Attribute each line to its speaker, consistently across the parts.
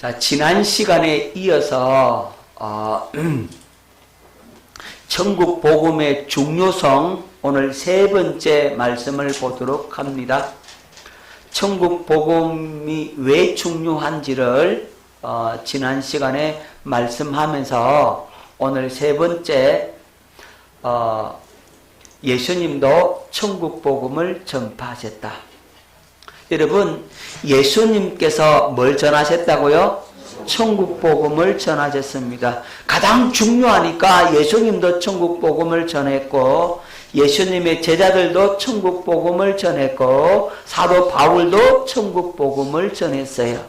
Speaker 1: 자, 지난 시간에 이어서 천국 복음의 중요성, 오늘 세 번째 말씀을 보도록 합니다. 천국 복음이 왜 중요한지를 지난 시간에 말씀하면서 오늘 세 번째 예수님도 천국 복음을 전파하셨다. 여러분, 예수님께서 뭘 전하셨다고요? 천국 복음을 전하셨습니다. 가장 중요하니까 예수님도 천국 복음을 전했고, 예수님의 제자들도 천국 복음을 전했고, 사도 바울도 천국 복음을 전했어요.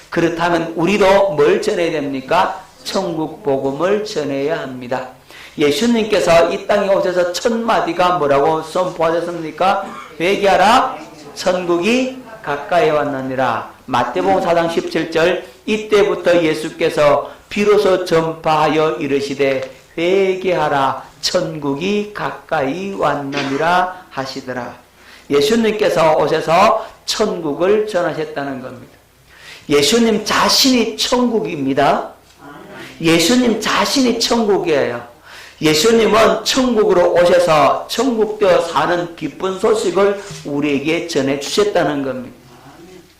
Speaker 1: 그렇다면 우리도 뭘 전해야 됩니까? 천국 복음을 전해야 합니다. 예수님께서 이 땅에 오셔서 첫 마디가 뭐라고 선포하셨습니까? 회개하라, 천국이 가까이 왔느니라. 마태복음 4장 17절, 이때부터 예수께서 비로소 전파하여 이르시되 회개하라, 천국이 가까이 왔느니라 하시더라. 예수님께서 오셔서 천국을 전하셨다는 겁니다. 예수님 자신이 천국입니다. 예수님 자신이 천국이에요. 예수님은 천국으로 오셔서 천국되어 사는 기쁜 소식을 우리에게 전해주셨다는 겁니다.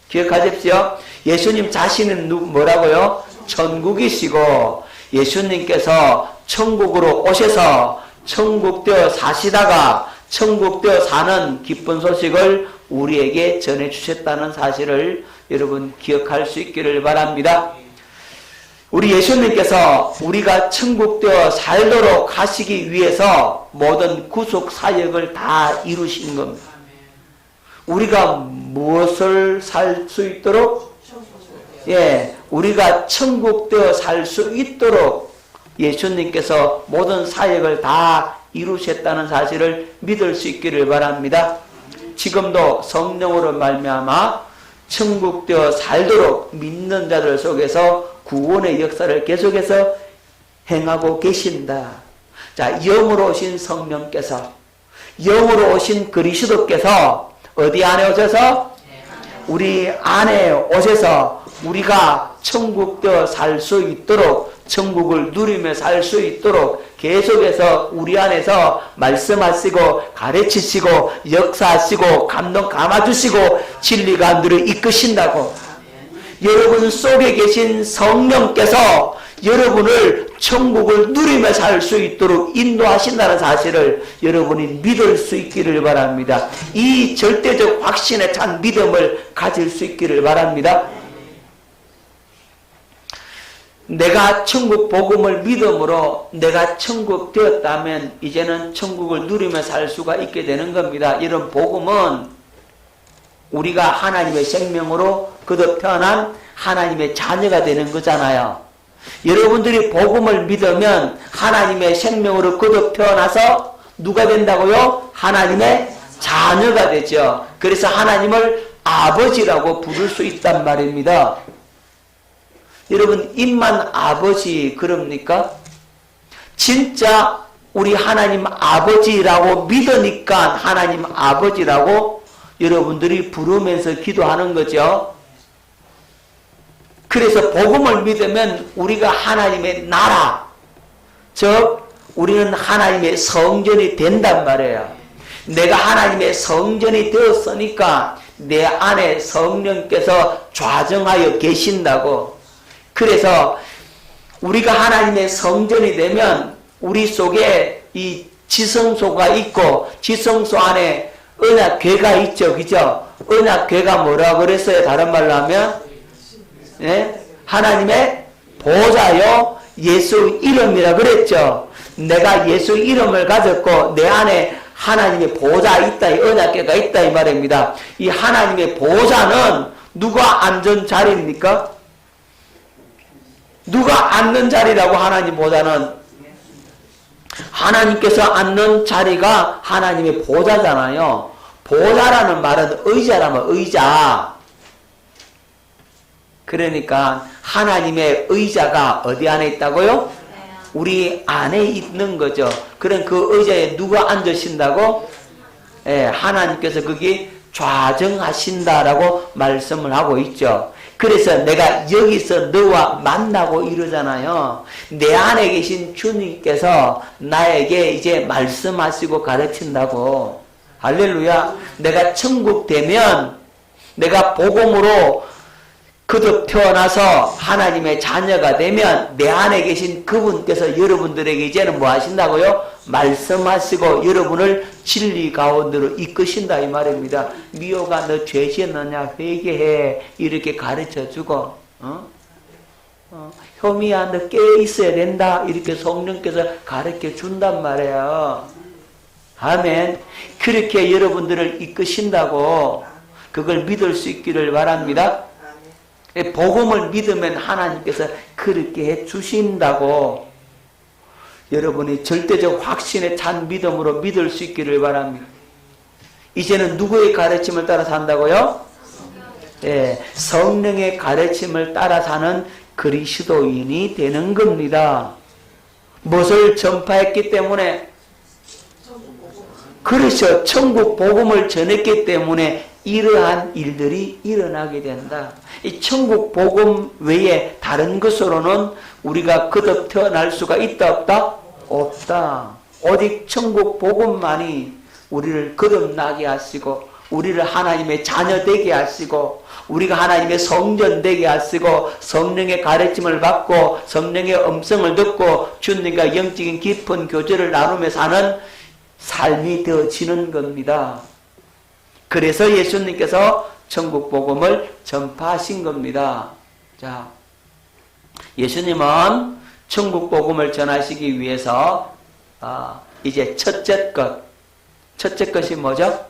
Speaker 1: 기억하십시오. 예수님 자신은 뭐라고요? 천국이시고, 예수님께서 천국으로 오셔서 천국되어 사시다가 천국되어 사는 기쁜 소식을 우리에게 전해주셨다는 사실을 여러분 기억할 수 있기를 바랍니다. 우리 예수님께서 우리가 천국되어 살도록 하시기 위해서 모든 구속 사역을 다 이루신 겁니다. 우리가 무엇을 살 수 있도록? 우리가 천국되어 살 수 있도록 예수님께서 모든 사역을 다 이루셨다는 사실을 믿을 수 있기를 바랍니다. 지금도 성령으로 말미암아 천국되어 살도록 믿는 자들 속에서 구원의 역사를 계속해서 행하고 계신다. 자, 영으로 오신 성령께서, 영으로 오신 그리스도께서 어디 안에 오셔서? 우리 안에 오셔서 우리가 천국되어 살 수 있도록, 천국을 누리며 살 수 있도록 계속해서 우리 안에서 말씀하시고 가르치시고 역사하시고 감동 감아주시고 진리가 너를 이끄신다고. 여러분 속에 계신 성령께서 여러분을 천국을 누리며 살 수 있도록 인도하신다는 사실을 여러분이 믿을 수 있기를 바랍니다. 이 절대적 확신에 찬 믿음을 가질 수 있기를 바랍니다. 내가 천국 복음을 믿음으로 내가 천국 되었다면 이제는 천국을 누리며 살 수가 있게 되는 겁니다. 이런 복음은 우리가 하나님의 생명으로 거듭 태어난 하나님의 자녀가 되는 거잖아요. 여러분들이 복음을 믿으면 하나님의 생명으로 거듭 태어나서 누가 된다고요? 하나님의 자녀가 되죠. 그래서 하나님을 아버지라고 부를 수 있단 말입니다. 여러분, 입만 아버지 그럽니까? 진짜 우리 하나님 아버지라고 믿으니까 하나님 아버지라고 여러분들이 부르면서 기도하는 거죠. 그래서 복음을 믿으면 우리가 하나님의 나라, 즉 우리는 하나님의 성전이 된단 말이에요. 내가 하나님의 성전이 되었으니까 내 안에 성령께서 좌정하여 계신다고. 그래서 우리가 하나님의 성전이 되면 우리 속에 이 지성소가 있고 지성소 안에 언약궤가 있죠. 그죠? 언약궤가 뭐라고 그랬어요? 다른 말로 하면 하나님의 보좌요 예수 이름이라 그랬죠. 내가 예수 이름을 가졌고 내 안에 하나님의 보좌 있다, 이 언약궤가 있다 이 말입니다. 이 하나님의 보좌는 누가 앉은 자리입니까? 누가 앉는 자리라고? 하나님 보좌는 하나님께서 앉는 자리가 하나님의 보좌잖아요. 보좌라는 말은 의자라면 의자. 그러니까 하나님의 의자가 어디 안에 있다고요? 우리 안에 있는 거죠. 그럼 그 의자에 누가 앉으신다고? 하나님께서 거기 좌정하신다라고 말씀을 하고 있죠. 그래서 내가 여기서 너와 만나고 이러잖아요. 내 안에 계신 주님께서 나에게 이제 말씀하시고 가르친다고. 할렐루야. 내가 천국 되면 내가 복음으로 거듭 태어나서 하나님의 자녀가 되면 내 안에 계신 그분께서 여러분들에게 이제는 뭐 하신다고요? 말씀하시고 여러분을 진리 가운데로 이끄신다 이 말입니다. 미호가 너 죄 지었느냐 회개해 이렇게 가르쳐주고 효미야 너 깨어 있어야 된다 이렇게 성령께서 가르쳐 준단 말이에요. 아멘. 그렇게 여러분들을 이끄신다고 그걸 믿을 수 있기를 바랍니다. 복음을 믿으면 하나님께서 그렇게 해 주신다고 여러분이 절대적 확신에 찬 믿음으로 믿을 수 있기를 바랍니다. 이제는 누구의 가르침을 따라 산다고요? 예, 성령의 가르침을 따라 사는 그리스도인이 되는 겁니다. 무엇을 전파했기 때문에? 그렇죠. 천국 복음을 전했기 때문에 이러한 일들이 일어나게 된다. 이 천국 복음 외에 다른 것으로는 우리가 거듭 태어날 수가 있다 없다? 없다. 오직 천국 복음만이 우리를 거듭나게 하시고 우리를 하나님의 자녀 되게 하시고 우리가 하나님의 성전 되게 하시고 성령의 가르침을 받고 성령의 음성을 듣고 주님과 영적인 깊은 교제를 나누며 사는 삶이 되어지는 겁니다. 그래서 예수님께서 천국 복음을 전파하신 겁니다. 자, 예수님은 천국 복음을 전하시기 위해서 이제 첫째 것이 뭐죠?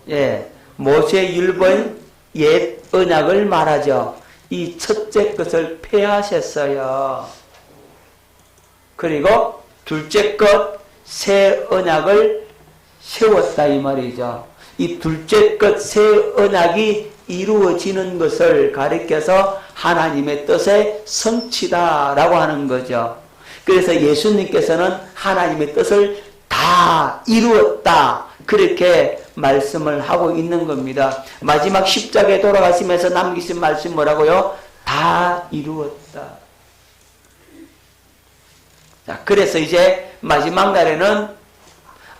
Speaker 1: 예, 모세 율법 옛 언약을 말하죠. 이 첫째 것을 폐하셨어요. 그리고 둘째 것 새 언약을 세웠다 이 말이죠. 이 둘째 것 새 언약이 이루어지는 것을 가리켜서 하나님의 뜻의 성취다라고 하는 거죠. 그래서 예수님께서는 하나님의 뜻을 다 이루었다 그렇게 말씀을 하고 있는 겁니다. 마지막 십자가에 돌아가시면서 남기신 말씀 뭐라고요? 다 이루었다. 자, 그래서 이제 마지막 날에는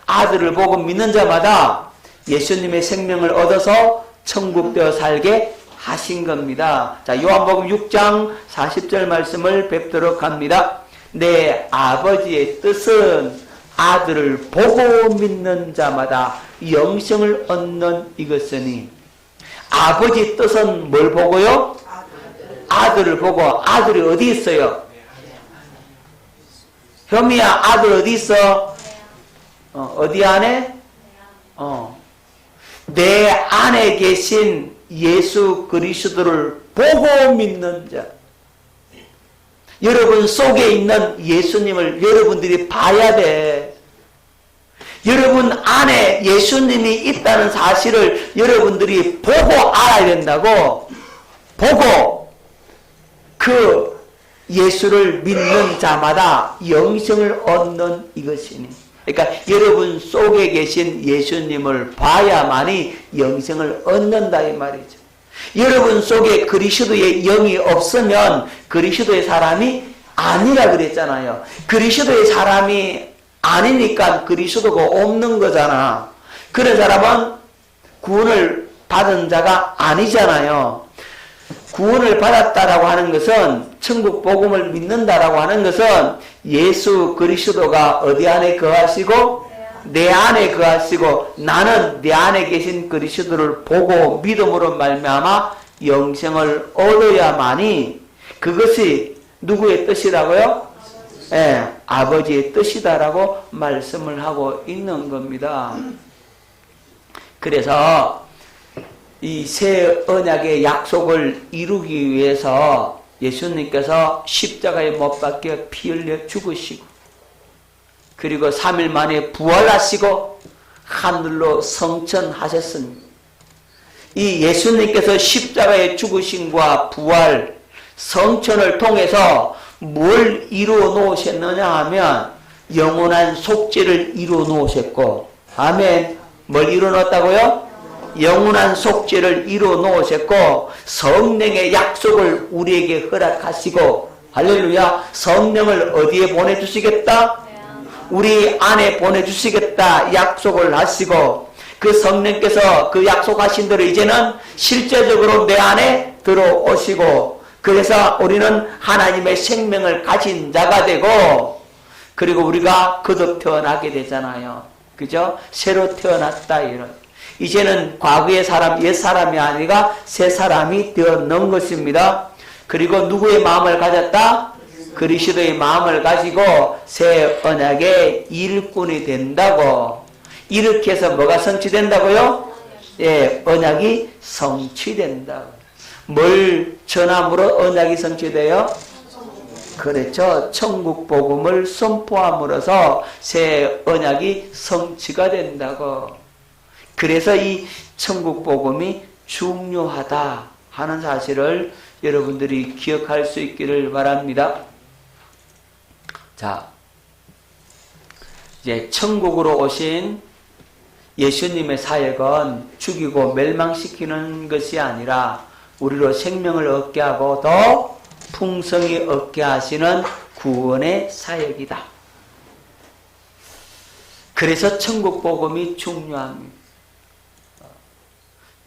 Speaker 1: 아들을 보고 믿는 자마다 예수님의 생명을 얻어서 천국되어 살게 하신 겁니다. 자, 요한복음 6장 40절 말씀을 뵙도록 합니다. 내 아버지의 뜻은 아들을 보고 믿는 자마다 영생을 얻는 이것이니. 아버지 뜻은 뭘 보고요? 아들을 보고. 아들이 어디 있어요? 현미야, 아들 어디 있어? 어디 안에? 내 안에 계신 예수 그리스도를 보고 믿는 자. 여러분 속에 있는 예수님을 여러분들이 봐야 돼. 여러분 안에 예수님이 있다는 사실을 여러분들이 보고 알아야 된다고. 보고 그 예수를 믿는 자마다 영생을 얻는 이것이니. 그러니까 여러분 속에 계신 예수님을 봐야만이 영생을 얻는다 이 말이죠. 여러분 속에 그리스도의 영이 없으면 그리스도의 사람이 아니라 그랬잖아요. 그리스도의 사람이 아니니까 그리스도가 없는 거잖아. 그런 사람은 구원을 받은 자가 아니잖아요. 구원을 받았다라고 하는 것은, 천국 복음을 믿는다라고 하는 것은 예수 그리스도가 어디 안에 거하시고 내 안에 거하시고 나는 내 안에 계신 그리스도를 보고 믿음으로 말미암아 영생을 얻어야만이, 그것이 누구의 뜻이라고요? 예, 아버지의 뜻이다라고 말씀을 하고 있는 겁니다. 그래서 이 새 언약의 약속을 이루기 위해서 예수님께서 십자가에 못 박혀 피 흘려 죽으시고, 그리고 3일 만에 부활하시고 하늘로 성천하셨습니다. 이 예수님께서 십자가에 죽으심과 부활, 성천을 통해서 뭘 이루어 놓으셨느냐 하면 영원한 속죄를 이루어 놓으셨고, 아멘. 뭘 이루어 놓았다고요? 영원한 속죄를 이루어 놓으셨고 성령의 약속을 우리에게 허락하시고 할렐루야 성령을 어디에 보내주시겠다? 우리 안에 보내주시겠다 약속을 하시고 그 성령께서 그 약속하신 대로 이제는 실제적으로 내 안에 들어오시고 그래서 우리는 하나님의 생명을 가진 자가 되고 그리고 우리가 거듭 태어나게 되잖아요. 그죠? 새로 태어났다 이런. 이제는 과거의 사람, 옛 사람이 아니라 새 사람이 되었는 것입니다. 그리고 누구의 마음을 가졌다? 그리스도의 마음을 가지고 새 언약의 일꾼이 된다고. 이렇게 해서 뭐가 성취된다고요? 예, 언약이 성취된다고. 뭘 전함으로 언약이 성취돼요? 그렇죠. 천국 복음을 선포함으로써 새 언약이 성취가 된다고. 그래서 이 천국 복음이 중요하다 하는 사실을 여러분들이 기억할 수 있기를 바랍니다. 자, 이제 천국으로 오신 예수님의 사역은 죽이고 멸망시키는 것이 아니라 우리로 생명을 얻게 하고 더 풍성히 얻게 하시는 구원의 사역이다. 그래서 천국 복음이 중요합니다.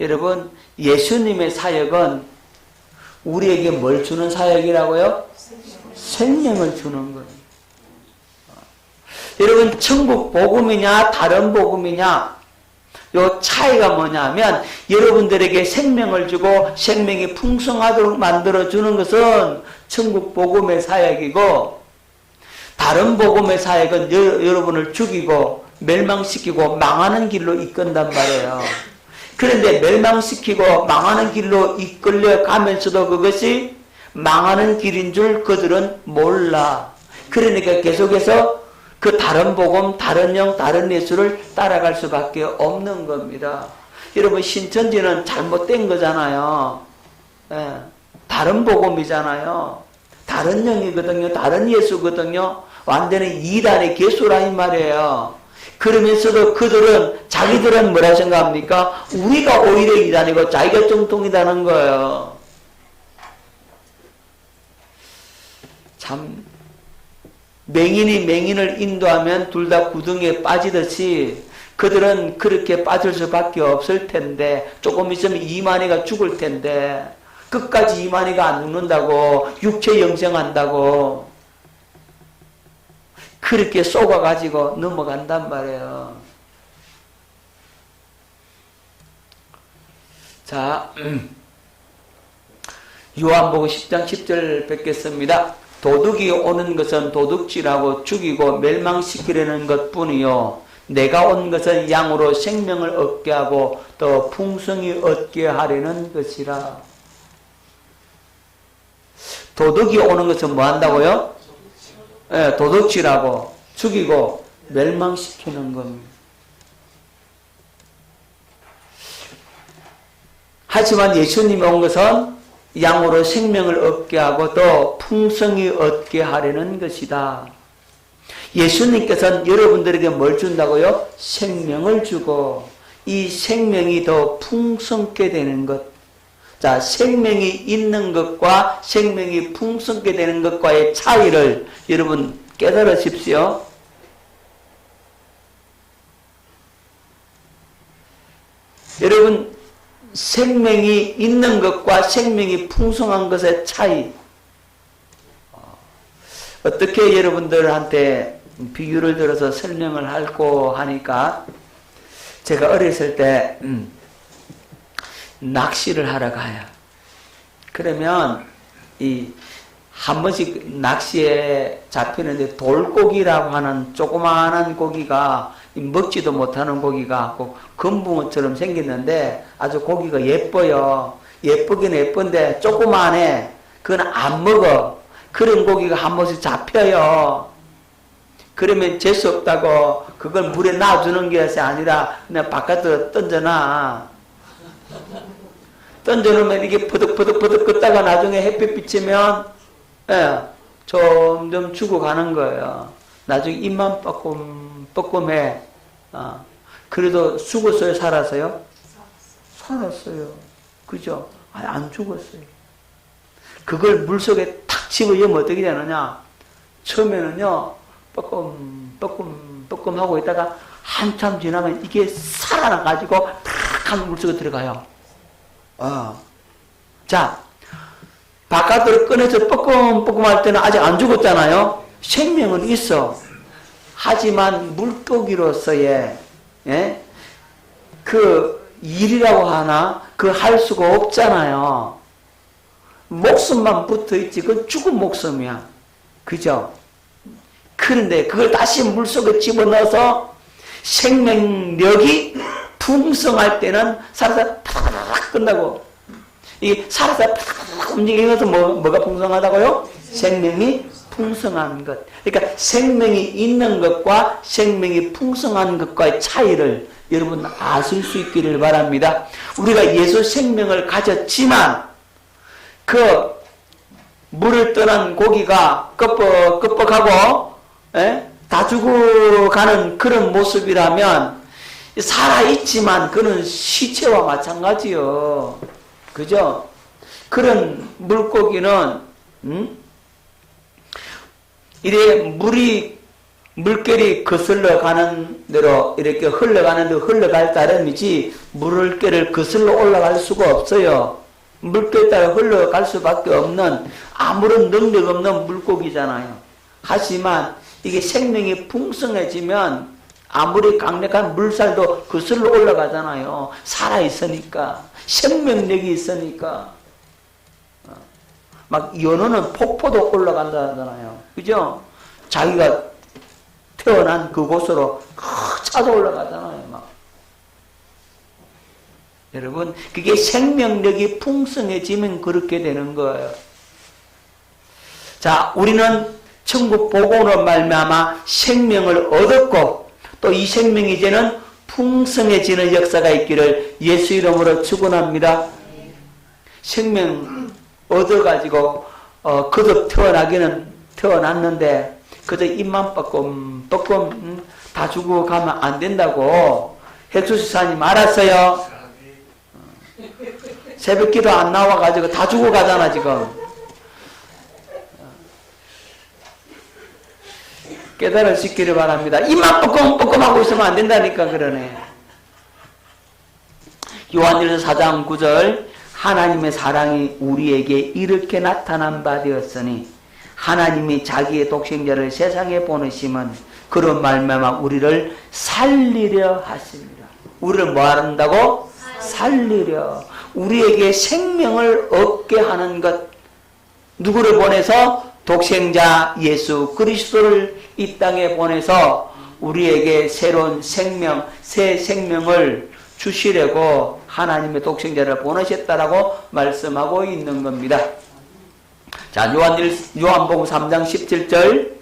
Speaker 1: 여러분, 예수님의 사역은 우리에게 뭘 주는 사역이라고요? 생명을 주는 거예요. 여러분, 천국 복음이냐 다른 복음이냐 요 차이가 뭐냐면 여러분들에게 생명을 주고 생명이 풍성하도록 만들어주는 것은 천국 복음의 사역이고 다른 복음의 사역은 여러분을 죽이고 멸망시키고 망하는 길로 이끈단 말이에요. 그런데 멸망시키고 망하는 길로 이끌려 가면서도 그것이 망하는 길인 줄 그들은 몰라. 그러니까 계속해서 그 다른 복음, 다른 영, 다른 예수를 따라갈 수밖에 없는 겁니다. 여러분 신천지는 잘못된 거잖아요. 예, 다른 복음이잖아요. 다른 영이거든요. 다른 예수거든요. 완전히 이단의 개수라 이 말이에요. 그러면서도 그들은 자기들은 뭐라 생각합니까? 우리가 오히려 이단이고 자기가 정통이다는 거예요. 참 맹인이 맹인을 인도하면 둘 다 구덩이에 빠지듯이 그들은 그렇게 빠질 수밖에 없을 텐데 조금 있으면 이만희가 죽을 텐데 끝까지 이만희가 안 죽는다고 육체 영생한다고 그렇게 쏘아가지고 넘어간단 말이에요. 자, 요한복음 10장 10절 뵙겠습니다. 도둑이 오는 것은 도둑질하고 죽이고 멸망시키려는 것뿐이요 내가 온 것은 양으로 생명을 얻게 하고 또 풍성히 얻게 하려는 것이라. 도둑이 오는 것은 뭐 한다고요? 예, 도둑질하고 죽이고 멸망시키는 겁니다. 하지만 예수님이 온 것은 양으로 생명을 얻게 하고 또 풍성히 얻게 하려는 것이다. 예수님께서는 여러분들에게 뭘 준다고요? 생명을 주고 이 생명이 더 풍성게 되는 것. 자, 생명이 있는 것과 생명이 풍성게 되는 것과의 차이를 여러분 깨달으십시오. 여러분 생명이 있는 것과 생명이 풍성한 것의 차이. 어떻게 여러분들한테 비유를 들어서 설명을 하고 하니까 제가 어렸을 때 낚시를 하러 가요. 그러면 한 번씩 낚시에 잡히는데 돌고기라고 하는 조그마한 고기가 먹지도 못하는 고기가 금붕어처럼 생겼는데 아주 고기가 예뻐요. 예쁘긴 예쁜데 조그마해. 그건 안 먹어. 그런 고기가 한 번씩 잡혀요. 그러면 재수 없다고 그걸 물에 놔주는 것이 아니라 그냥 바깥으로 던져놔. 던져놓으면 이게 퍼득퍼득 걷다가 나중에 햇빛 비치면 점점 죽어가는 거예요. 나중에 입만 뻐끔뻐끔해. 그래도 죽었어요? 살았어요? 살았어요. 그죠? 아니, 안 죽었어요. 그걸 물속에 탁 집어넣으면 어떻게 되느냐? 처음에는요, 뻐끔 하고 있다가 한참 지나면 이게 살아나가지고 탁 한 물속에 들어가요. 자, 바깥으로 꺼내서 뻐끔 할 때는 아직 안 죽었잖아요. 생명은 있어. 하지만 물고기로서의, 예? 그 일이라고 하나? 그 할 수가 없잖아요. 목숨만 붙어 있지. 그건 죽은 목숨이야. 그죠? 그런데 그걸 다시 물속에 집어넣어서 생명력이 풍성할 때는 살아서 팍 끝나고, 이 살아서 팍 움직이면서 뭐가 풍성하다고요? 생명이 풍성한 것. 그러니까 생명이 있는 것과 생명이 풍성한 것과의 차이를 여러분 아실 수 있기를 바랍니다. 우리가 예수 생명을 가졌지만 그 물을 떠난 고기가 끄뻑끄뻑하고 다 죽어가는 그런 모습이라면 살아있지만 그는 시체와 마찬가지요. 그죠? 그런 물고기는 이래 물결이 거슬러 가는 대로 이렇게 흘러가는 대로 흘러갈 따름이지 물결을 거슬러 올라갈 수가 없어요. 물결 따라 흘러갈 수밖에 없는 아무런 능력 없는 물고기잖아요. 하지만 이게 생명이 풍성해지면 아무리 강력한 물살도 거슬러 올라가잖아요. 살아있으니까. 생명력이 있으니까. 막 연어는 폭포도 올라간다 하잖아요. 그죠? 자기가 태어난 그곳으로 찾아 올라가잖아요. 막. 여러분, 그게 생명력이 풍성해지면 그렇게 되는 거예요. 자, 우리는 천국 복음으로 말미암아 생명을 얻었고 또 이 생명이 이제는 풍성해지는 역사가 있기를 예수 이름으로 축원합니다. 생명 얻어가지고 거듭 태어났는데 그저 입만 뻐끔 다 죽어가면 안 된다고 헬수사님 알았어요. 새벽기도 안 나와가지고 다 죽어가잖아 지금. 깨달으시기를 바랍니다. 입만 뻐끔 하고 있으면 안 된다니까 그러네. 요한일서 4장 9절 하나님의 사랑이 우리에게 이렇게 나타난 바 되었으니 하나님이 자기의 독생자를 세상에 보내심은 그런 말미암아 우리를 살리려 하십니다. 우리를 뭐 한다고? 살리려. 우리에게 생명을 얻게 하는 것. 누구를 보내서? 독생자 예수 그리스도를 이 땅에 보내서 우리에게 새로운 생명, 새 생명을 주시려고 하나님의 독생자를 보내셨다라고 말씀하고 있는 겁니다. 자, 요한복음 3장 17절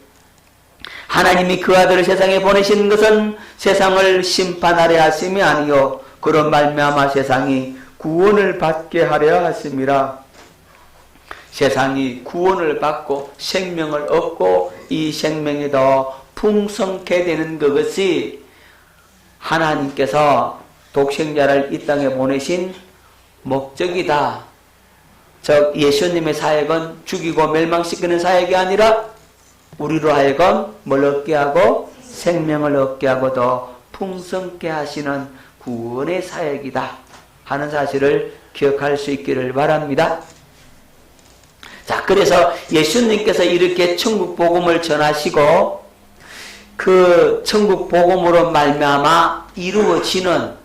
Speaker 1: 하나님이 그 아들을 세상에 보내신 것은 세상을 심판하려 하심이 아니요 그런 말미암아 세상이 구원을 받게 하려 하심이라. 세상이 구원을 받고 생명을 얻고 이 생명이 더 풍성케 되는 그것이 하나님께서 독생자를 이 땅에 보내신 목적이다. 즉 예수님의 사역은 죽이고 멸망시키는 사역이 아니라 우리로 하여금 뭘 얻게 하고 생명을 얻게 하고 더 풍성케 하시는 구원의 사역이다 하는 사실을 기억할 수 있기를 바랍니다. 자, 그래서 예수님께서 이렇게 천국 복음을 전하시고 그 천국 복음으로 말미암아 이루어지는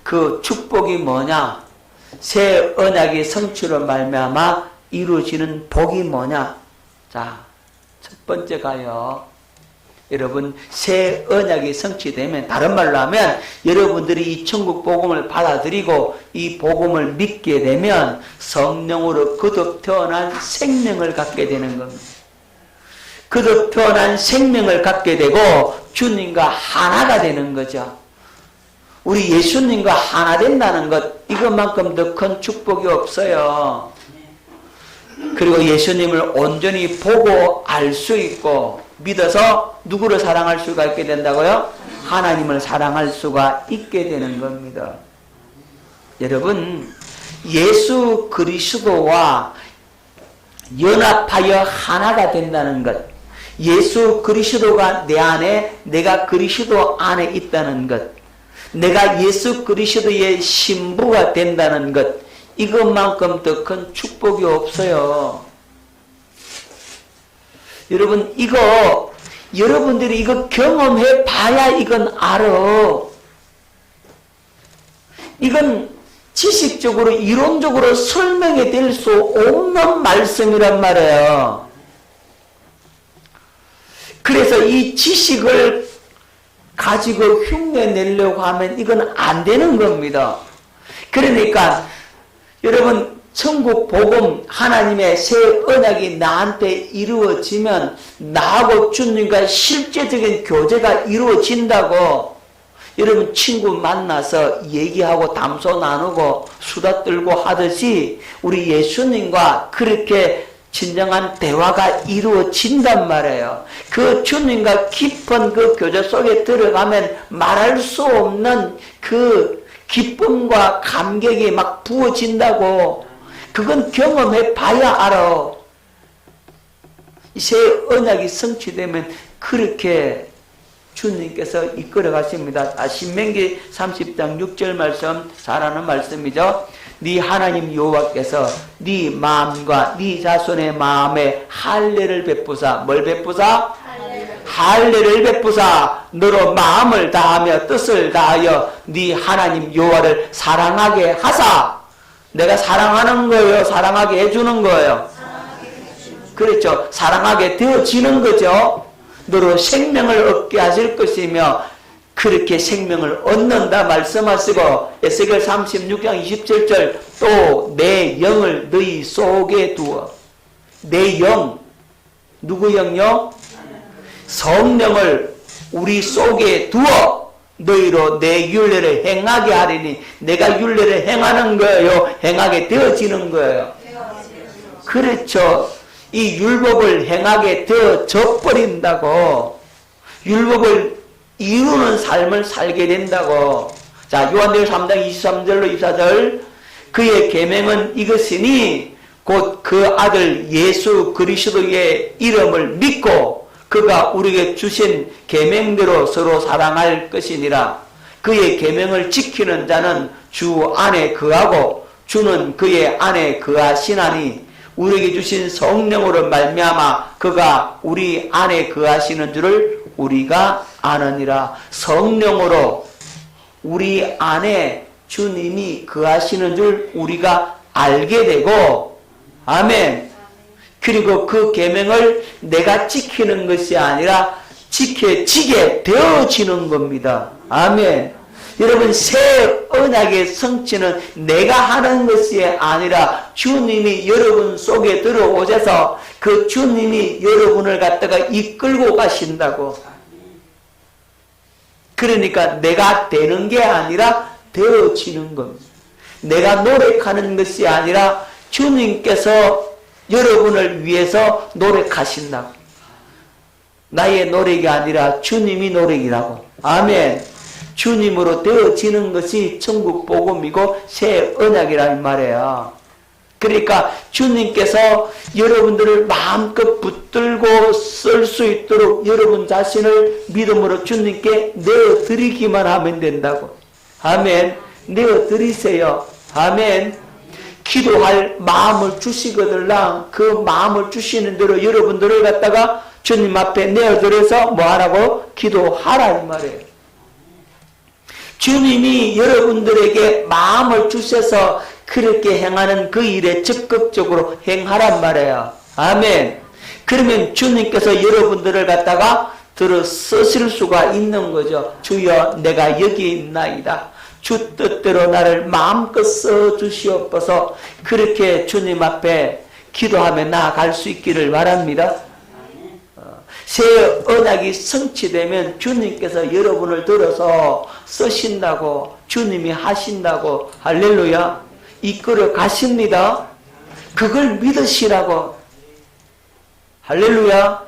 Speaker 1: 그 축복이 뭐냐? 새 언약의 성취로 말미암아 이루어지는 복이 뭐냐? 자, 첫 번째가요. 여러분, 새 언약이 성취되면 다른 말로 하면 여러분들이 이 천국 복음을 받아들이고 이 복음을 믿게 되면 성령으로 거듭 태어난 생명을 갖게 되는 겁니다. 거듭 태어난 생명을 갖게 되고 주님과 하나가 되는 거죠. 우리 예수님과 하나 된다는 것, 이것만큼 더 큰 축복이 없어요. 그리고 예수님을 온전히 보고 알 수 있고 믿어서 누구를 사랑할 수가 있게 된다고요? 하나님을 사랑할 수가 있게 되는 겁니다. 여러분, 예수 그리스도와 연합하여 하나가 된다는 것, 예수 그리스도가 내 안에, 내가 그리스도 안에 있다는 것, 내가 예수 그리스도의 신부가 된다는 것, 이것만큼 더 큰 축복이 없어요. 여러분, 여러분들이 이거 경험해 봐야 이건 알아. 이건 지식적으로, 이론적으로 설명이 될 수 없는 말씀이란 말이에요. 그래서 이 지식을 가지고 흉내 내려고 하면 이건 안 되는 겁니다. 그러니까 여러분, 천국 복음, 하나님의 새 언약이 나한테 이루어지면 나하고 주님과 실제적인 교제가 이루어진다고 여러분 친구 만나서 얘기하고 담소 나누고 수다 떨고 하듯이 우리 예수님과 그렇게 진정한 대화가 이루어진단 말이에요. 그 주님과 깊은 그 교제 속에 들어가면 말할 수 없는 그 기쁨과 감격이 막 부어진다고. 그건 경험해 봐야 알아. 새 언약이 성취되면 그렇게 주님께서 이끌어 가십니다. 신명기 30장 6절 말씀 잘 아는 말씀이죠. 네 하나님 여호와께서 네 마음과 네 자손의 마음에 할례를 베푸사, 뭘 베푸사? 할례를 베푸사 너로 마음을 다하며 뜻을 다하여 네 하나님 여호와를 사랑하게 하사. 내가 사랑하는 거예요? 사랑하게 해주는 거예요? 그렇죠. 사랑하게 되어지는 거죠. 너로 생명을 얻게 하실 것이며 그렇게 생명을 얻는다 말씀하시고 에스겔 36장 27절 또 내 영을 너희 속에 두어. 내 영, 누구 영요? 성령을 우리 속에 두어 너희로 내 율례를 행하게 하리니. 내가 율례를 행하는 거예요? 행하게 되어지는 거예요? 그렇죠. 이 율법을 행하게 되어져 버린다고. 율법을 이루는 삶을 살게 된다고. 자, 요한복음 3장 23절로 24절 그의 계명은 이것이니 곧 그 아들 예수 그리스도의 이름을 믿고 그가 우리에게 주신 계명대로 서로 사랑할 것이니라. 그의 계명을 지키는 자는 주 안에 거하고 주는 그의 안에 거하시나니 우리에게 주신 성령으로 말미암아 그가 우리 안에 거하시는 줄을 우리가 아느니라. 성령으로 우리 안에 주님이 거하시는 줄 우리가 알게 되고, 아멘. 그리고 그 계명을 내가 지키는 것이 아니라 지켜지게 되어지는 겁니다. 아멘. 여러분, 새 언약의 성취는 내가 하는 것이 아니라 주님이 여러분 속에 들어오셔서 그 주님이 여러분을 갖다가 이끌고 가신다고. 그러니까 내가 되는 게 아니라 되어지는 겁니다. 내가 노력하는 것이 아니라 주님께서 여러분을 위해서 노력하신다고. 나의 노력이 아니라 주님이 노력이라고. 아멘. 주님으로 되어지는 것이 천국 복음이고 새 언약이라는 말이에요. 그러니까 주님께서 여러분들을 마음껏 붙들고 쓸 수 있도록 여러분 자신을 믿음으로 주님께 내어드리기만 하면 된다고. 아멘. 내어드리세요. 아멘. 기도할 마음을 주시거들랑 그 마음을 주시는 대로 여러분들을 갖다가 주님 앞에 내어드려서 뭐 하라고? 기도하라 이 말이에요. 주님이 여러분들에게 마음을 주셔서 그렇게 행하는 그 일에 적극적으로 행하란 말이에요. 아멘. 그러면 주님께서 여러분들을 갖다가 들어 쓰실 수가 있는 거죠. 주여 내가 여기 있나이다. 주 뜻대로 나를 마음껏 써주시옵소서. 그렇게 주님 앞에 기도하며 나아갈 수 있기를 바랍니다. 새 언약이 성취되면 주님께서 여러분을 들어서 쓰신다고, 주님이 하신다고. 할렐루야. 이끌어 가십니다. 그걸 믿으시라고. 할렐루야.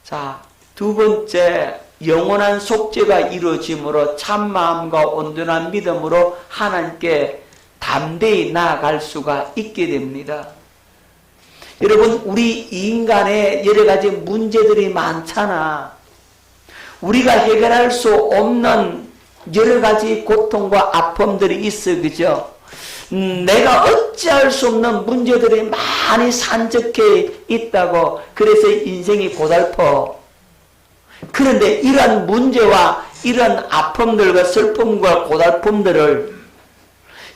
Speaker 1: 자, 두 번째 영원한 속죄가 이루어짐으로 참 마음과 온전한 믿음으로 하나님께 담대히 나아갈 수가 있게 됩니다. 여러분, 우리 인간의 여러 가지 문제들이 많잖아. 우리가 해결할 수 없는 여러 가지 고통과 아픔들이 있어, 그죠? 내가 어찌할 수 없는 문제들이 많이 산적해 있다고. 그래서 인생이 고달퍼. 그런데 이런 문제와 이런 아픔들과 슬픔과 고달픔들을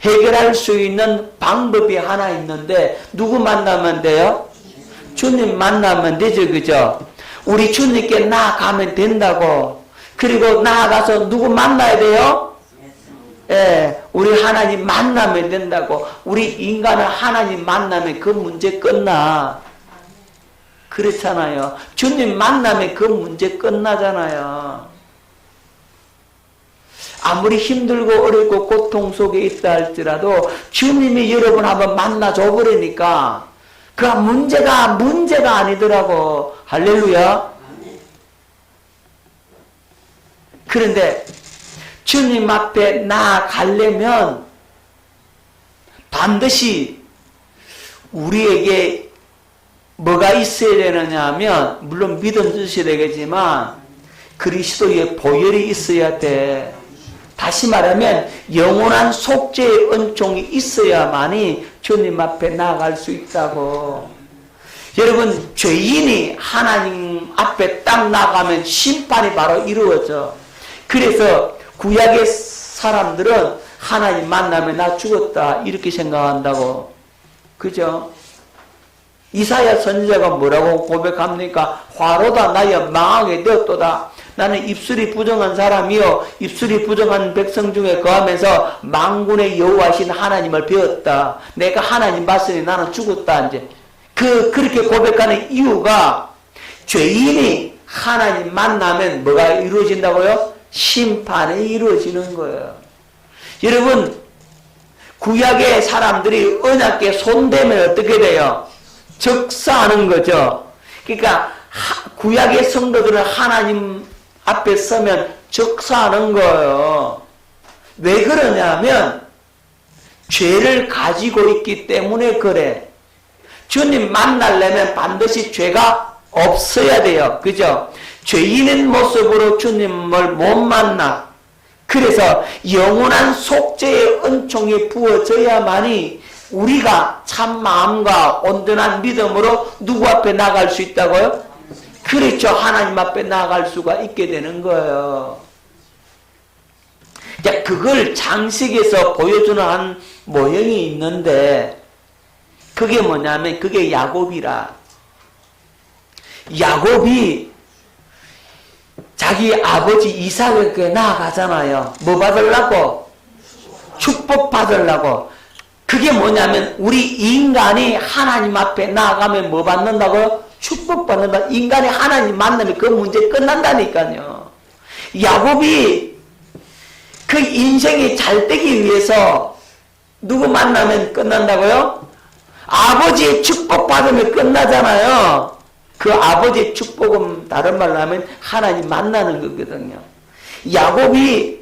Speaker 1: 해결할 수 있는 방법이 하나 있는데, 누구 만나면 돼요? 주님 만나면 되죠, 그죠? 우리 주님께 나아가면 된다고. 그리고 나아가서 누구 만나야 돼요? 예, 우리 하나님 만나면 된다고. 우리 인간은 하나님 만나면 그 문제 끝나. 그렇잖아요. 주님 만나면 그 문제 끝나잖아요. 아무리 힘들고 어렵고 고통 속에 있다 할지라도 주님이 여러분 한번 만나줘 버리니까 그 문제가 아니더라고. 할렐루야. 그런데 주님 앞에 나아가려면 반드시 우리에게 뭐가 있어야 되느냐 하면, 물론 믿음 주셔야 되겠지만 그리스도의 보혈이 있어야 돼. 다시 말하면 영원한 속죄의 은총이 있어야만이 주님 앞에 나아갈 수 있다고. 여러분, 죄인이 하나님 앞에 딱 나가면 심판이 바로 이루어져. 그래서 구약의 사람들은 하나님 만나면 나 죽었다 이렇게 생각한다고. 그죠? 이사야 선지자가 뭐라고 고백합니까? 화로다 나여 망하게 되었도다. 나는 입술이 부정한 사람이요 입술이 부정한 백성 중에 거하면서 만군의 여호와신 하나님을 배웠다. 내가 하나님 봤으니 나는 죽었다. 이제 그렇게 고백하는 이유가, 죄인이 하나님 만나면 뭐가 이루어진다고요? 심판이 이루어지는 거예요. 여러분, 구약의 사람들이 언약에 손대면 어떻게 돼요? 적사하는 거죠. 그러니까 구약의 성도들은 하나님 앞에 서면 적사하는 거예요. 왜 그러냐면 죄를 가지고 있기 때문에 그래. 주님 만나려면 반드시 죄가 없어야 돼요. 그죠? 죄인의 모습으로 주님을 못 만나. 그래서 영원한 속죄의 은총이 부어져야만이 우리가 참 마음과 온전한 믿음으로 누구 앞에 나갈 수 있다고요? 그렇죠. 하나님 앞에 나갈 수가 있게 되는 거예요. 자, 그걸 장식에서 보여주는 한 모형이 있는데, 그게 뭐냐면 그게 야곱이라. 야곱이 자기 아버지 이삭에게 나아가잖아요. 뭐 받으려고? 축복 받으려고. 그게 뭐냐면 우리 인간이 하나님 앞에 나아가면 뭐 받는다고요? 축복 받는다. 인간이 하나님 만나면 그 문제 끝난다니까요. 야곱이 그 인생이 잘 되기 위해서 누구 만나면 끝난다고요? 아버지의 축복 받으면 끝나잖아요. 그 아버지의 축복은 다른 말로 하면 하나님 만나는 거거든요. 야곱이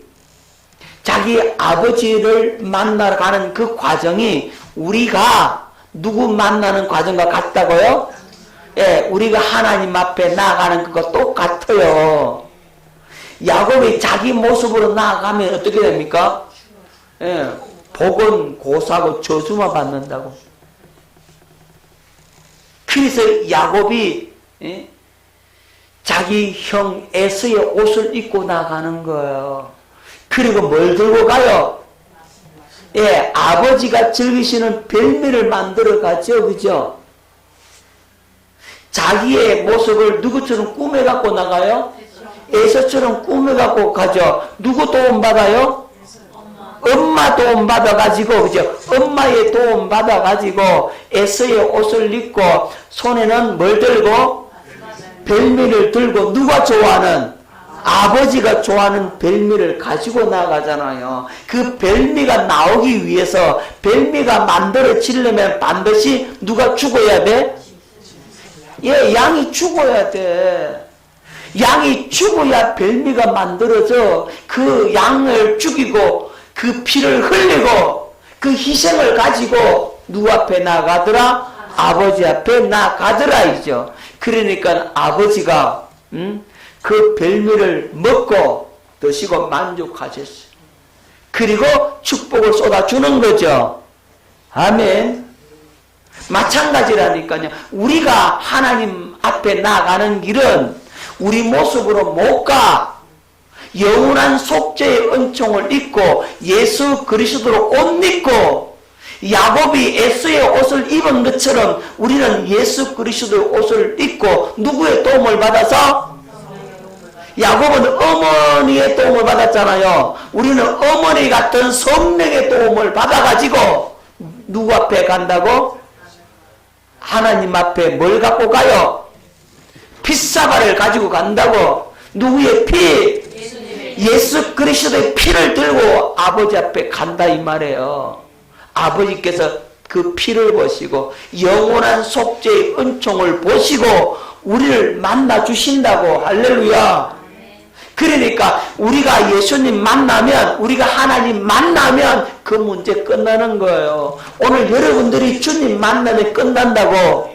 Speaker 1: 자기 아버지를 만나러 가는 그 과정이 우리가 누구 만나는 과정과 같다고요? 예, 우리가 하나님 앞에 나아가는 것과 똑같아요. 야곱이 자기 모습으로 나아가면 어떻게 됩니까? 예, 복은 고사하고 저주만 받는다고. 그래서 야곱이 자기 형 에서의 옷을 입고 나가는 거예요. 그리고 뭘 들고 가요? 예, 아버지가 즐기시는 별미를 만들어 가죠. 그죠? 자기의 모습을 누구처럼 꾸며갖고 나가요? 에서처럼 꾸며갖고 가죠. 누구 도움 받아요? 엄마 도움 받아가지고, 그죠? 엄마의 도움 받아가지고 에서의 옷을 입고 손에는 뭘 들고? 별미를 들고. 누가 좋아하는? 아버지가 좋아하는 별미를 가지고 나가잖아요. 그 별미가 나오기 위해서, 별미가 만들어지려면 반드시 누가 죽어야 돼? 예, 양이 죽어야 돼. 양이 죽어야 별미가 만들어져. 그 양을 죽이고 그 피를 흘리고 그 희생을 가지고 누구 앞에 나가더라? 아버지 앞에 나가더라이죠. 그러니까 아버지가 그 별미를 먹고 드시고 만족하셨어요. 그리고 축복을 쏟아주는 거죠. 아멘. 마찬가지라니까요. 우리가 하나님 앞에 나가는 길은 우리 모습으로 못 가. 영원한 속죄의 은총을 입고 예수 그리스도로 옷 입고 야곱이 에서의 옷을 입은 것처럼 우리는 예수 그리스도의 옷을 입고 누구의 도움을 받아서? 야곱은 어머니의 도움을 받았잖아요. 우리는 어머니 같은 성령의 도움을 받아가지고 누구 앞에 간다고? 하나님 앞에 뭘 갖고 가요? 핏사발을 가지고 간다고. 누구의 피? 예수 그리스도의 피를 들고 아버지 앞에 간다 이 말이에요. 아버지께서 그 피를 보시고 영원한 속죄의 은총을 보시고 우리를 만나 주신다고. 할렐루야. 그러니까 우리가 예수님 만나면, 우리가 하나님 만나면 그 문제 끝나는 거예요. 오늘 여러분들이 주님 만나면 끝난다고.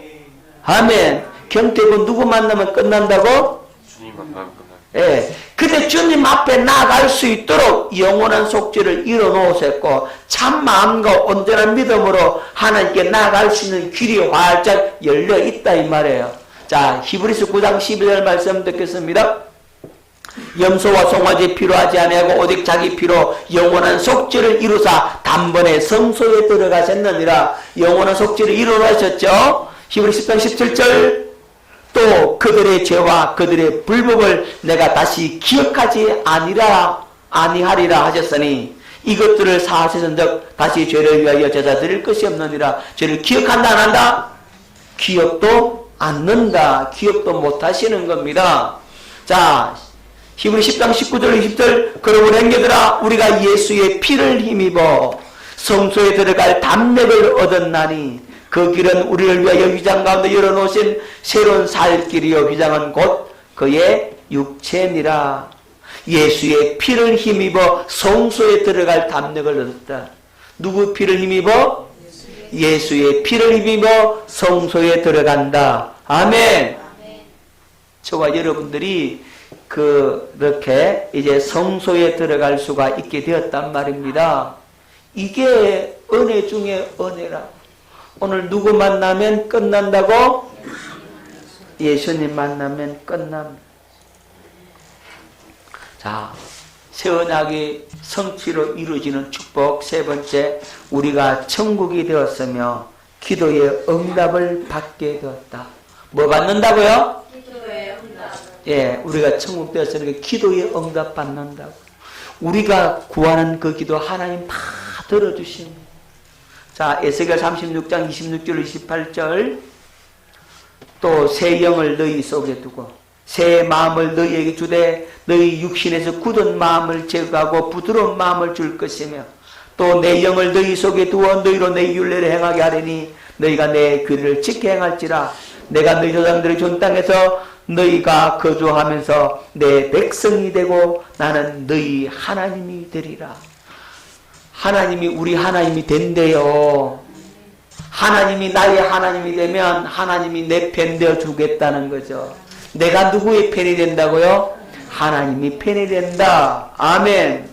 Speaker 1: 아멘. 경태군 누구 만나면 끝난다고?
Speaker 2: 주님 만나면 끝난다.
Speaker 1: 예. 근데 주님 앞에 나아갈 수 있도록 영원한 속죄를 이뤄놓으셨고 참 마음과 온전한 믿음으로 하나님께 나아갈 수 있는 길이 활짝 열려 있다 이 말이에요. 자, 히브리서 9장 12절 말씀 듣겠습니다. 염소와 송아지 피로 하지 아니하고 오직 자기 피로 영원한 속죄를 이루사 단번에 성소에 들어가셨느니라. 영원한 속죄를 이루어하셨죠. 히브리서 10장 17절 또 그들의 죄와 그들의 불법을 내가 다시 기억하지 아니하리라 하셨으니 이것들을 사하셨은즉 다시 죄를 위하여 제사 드릴 것이 없느니라. 죄를 기억한다 안 한다? 기억도 않는다. 기억도 못 하시는 겁니다. 자, 히브리 10장 19절 20절 그러므로 형제들아 우리가 예수의 피를 힘입어 성소에 들어갈 담력을 얻었나니 그 길은 우리를 위하여 휘장 가운데 열어놓으신 새로운 살 길이요 휘장은 곧 그의 육체니라. 예수의 피를 힘입어 성소에 들어갈 담력을 얻었다. 누구 피를 힘입어? 예수의 피를 힘입어 성소에 들어간다. 아멘. 저와 여러분들이 그렇게 이제 성소에 들어갈 수가 있게 되었단 말입니다. 이게 은혜 중에 은혜라. 오늘 누구 만나면 끝난다고? 예수님 만나면 끝납니다. 자, 새 언약이 성취로 이루어지는 축복. 세 번째, 우리가 천국이 되었으며 기도의 응답을 받게 되었다. 뭐 받는다고요?
Speaker 3: 기도의 응답.
Speaker 1: 예, 우리가 천국 되었으니까 기도의 응답 받는다고. 우리가 구하는 그 기도 하나님 다 들어주십니다. 자, 에스겔 36장 26절 28절 또 새 영을 너희 속에 두고 새 마음을 너희에게 주되 너희 육신에서 굳은 마음을 제거하고 부드러운 마음을 줄 것이며 또 내 영을 너희 속에 두어 너희로 내 율례를 행하게 하리니 너희가 내 규례를 지켜 행할지라. 내가 너희 조상들의 전 땅에서 너희가 거주하면서 내 백성이 되고 나는 너희 하나님이 되리라. 하나님이 우리 하나님이 된대요. 하나님이 나의 하나님이 되면 하나님이 내 편 되어 주겠다는 거죠. 내가 누구의 편이 된다고요? 하나님이 편이 된다. 아멘.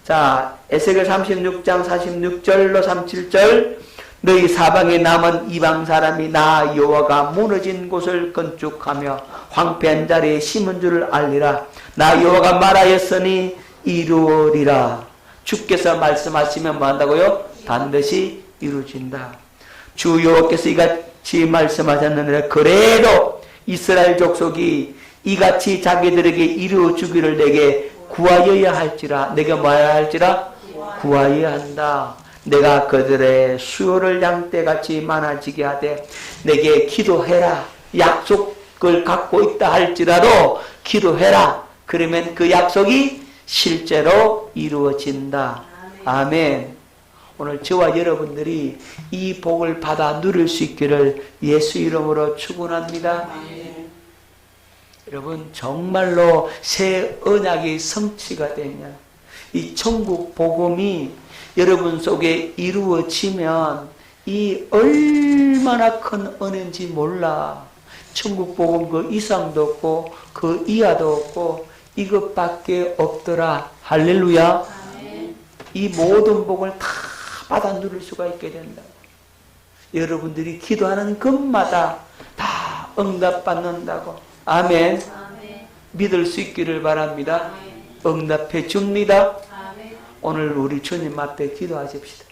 Speaker 1: 자, 에스겔 36장 46절로 37절 너희 사방에 남은 이방 사람이 나 여호와가 무너진 곳을 건축하며 황폐한 자리에 심은 줄을 알리라. 나 여호와가 말하였으니 이루어리라. 주께서 말씀하시면 뭐 한다고요? 반드시 이루어진다. 주 여호와께서 이같이 말씀하셨느니라. 그래도 이스라엘 족속이 이같이 자기들에게 이루어 주기를 내게 구하여야 할지라. 내가 뭐해야 할지라? 구하여야 한다. 내가 그들의 수요를 양떼같이 많아지게 하되 내게 기도해라. 약속을 갖고 있다 할지라도 기도해라. 그러면 그 약속이 실제로 이루어진다. 아멘. 오늘 저와 여러분들이 이 복을 받아 누릴 수 있기를 예수 이름으로 축원합니다. 여러분 정말로 새 언약이 성취가 되냐, 이 천국 복음이 여러분 속에 이루어지면 이 얼마나 큰 은혜인지 몰라. 천국 복음 그 이상도 없고 그 이하도 없고 이것밖에 없더라. 할렐루야.
Speaker 2: 아멘.
Speaker 1: 이 모든 복을 다 받아 누릴 수가 있게 된다. 여러분들이 기도하는 것마다 다 응답받는다고. 아멘.
Speaker 2: 아멘.
Speaker 1: 믿을 수 있기를 바랍니다.
Speaker 2: 아멘.
Speaker 1: 응답해 줍니다.
Speaker 2: 아멘.
Speaker 1: 오늘 우리 주님 앞에 기도하십시다.